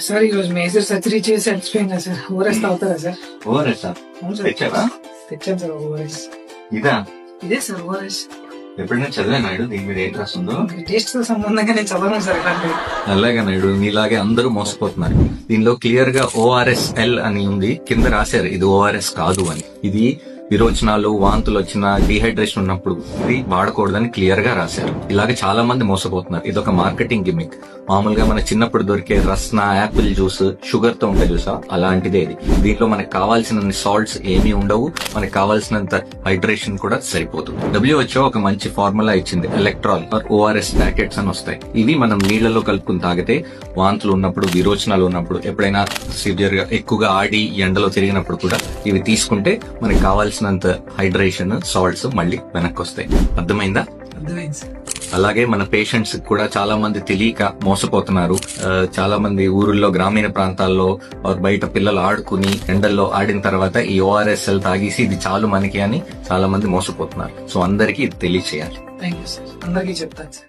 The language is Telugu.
సార్ ఈ రోజు మేజర్ సర్జరీ చేసి అలసిపోయిందా సార్? ఓఆర్ఎస్ తాగుతారా సార్? ఓఆర్ఎస్ అవును సార్, తెచ్చావా? తెచ్చాను సార్ ఓఆర్ఎస్. ఇదా ఇదే సార్ ఓఆర్ఎస్. ఎప్పుడైనా చదివా నాయుడు దీని మీద ఏం రాస్తుందో? టేస్ట్ తో సంబంధంగా నేను చదవను సార్ ఇలాంటివి. అలాగే నాయుడు, నీలాగే అందరూ మోసపోతున్నారు. దీనిలో క్లియర్ గా ORSL అని ఉంది, కింద రాశారు ఇది ORS కాదు అని. ఇది విరోచనాలు, వాంతులు వచ్చిన, డిహైడ్రేషన్ ఉన్నప్పుడు ఇది వాడకూడదని క్లియర్ గా రాశారు. ఇలాగే చాలా మంది మోసపోతున్నారు. ఇది ఒక మార్కెటింగ్ గిమిక్. మామూలుగా మన చిన్నప్పుడు దొరికే రస్నా, యాపిల్ జ్యూస్, షుగర్ తో ఉంటాయి చూసా, అలాంటిదే ఇది. దీంట్లో మనకు కావాల్సిన సాల్ట్స్ ఏమీ ఉండవు, మనకు కావాల్సినంత హైడ్రేషన్ కూడా సరిపోతుంది. WHO ఒక మంచి ఫార్ములా ఇచ్చింది, ఎలక్ట్రాల్ ORS ప్యాకెట్స్ అని వస్తాయి. ఇవి మనం నీళ్లలో కలుపుకుని తాగితే వాంతులు ఉన్నప్పుడు, విరోచనాలు ఉన్నప్పుడు, ఎప్పుడైనా సివియర్ గా ఎక్కువగా ఆడి ఎండలో తిరిగినప్పుడు కూడా ఇవి తీసుకుంటే మనకి కావాల్సినంత హైడ్రేషన్, సాల్ట్స్ మళ్ళీ వెనక్కి వస్తాయి. అర్థమైందా? అర్థమైంది సార్. అలాగే మన పేషెంట్స్ కూడా చాలా మంది తెలియక మోసపోతున్నారు. చాలా మంది ఊరుల్లో, గ్రామీణ ప్రాంతాల్లో బయట పిల్లలు ఆడుకుని ఎండల్లో ఆడిన తర్వాత ఈ ORSL తాగేసి ఇది చాలు మనకి అని చాలా మంది మోసపోతున్నారు. సో అందరికీ ఇది తెలియచేయాలి. థ్యాంక్ యూ సార్, అందరికీ చెప్తాను సార్.